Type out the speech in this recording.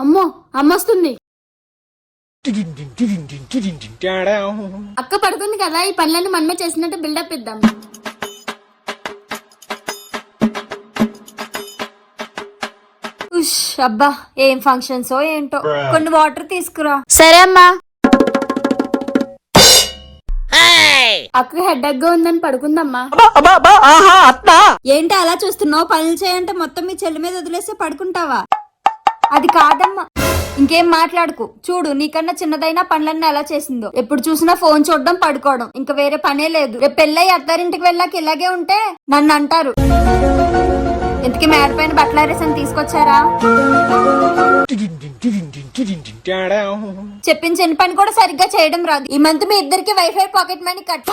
అమ్మో అమ్మొస్తుంది. అక్క పడుకుంది కదా, ఈ పనులన్నీ మనమే చేసినట్టు బిల్డప్ ఇద్దాం. అబ్బా ఏం ఫంక్షన్స్ ఏంటో. కొన్ని వాటర్ తీసుకురా. సరే అమ్మా. అక్క హెడ్ఎక్ గా ఉందని పడుకుందమ్మా. ఏంటి అలా చూస్తున్నావు? పనులు చేయంటే మొత్తం మీ చెల్లి మీద వదిలేస్తే పడుకుంటావా? అది కాదమ్మా. ఇంకేం మాట్లాడుకు. చూడు నీకన్నా చిన్నదైనా పనులన్నీ ఎలా చేసిందో. ఎప్పుడు చూసినా ఫోన్ చూడడం, పడుకోవడం, ఇంకా వేరే పనే లేదు. రేపు పెళ్ళై అత్తారింటికి వెళ్ళాక ఇలాగే ఉంటే నన్ను అంటారు. ఇంతకీ మేడ పైన బట్టలారేసని తీసుకొచ్చారా? చెప్పించిన పని కూడా సరిగ్గా చేయడం రాదు. ఈ మంత్ మీ ఇద్దరికి వైఫై పాకెట్ మనీ కట్.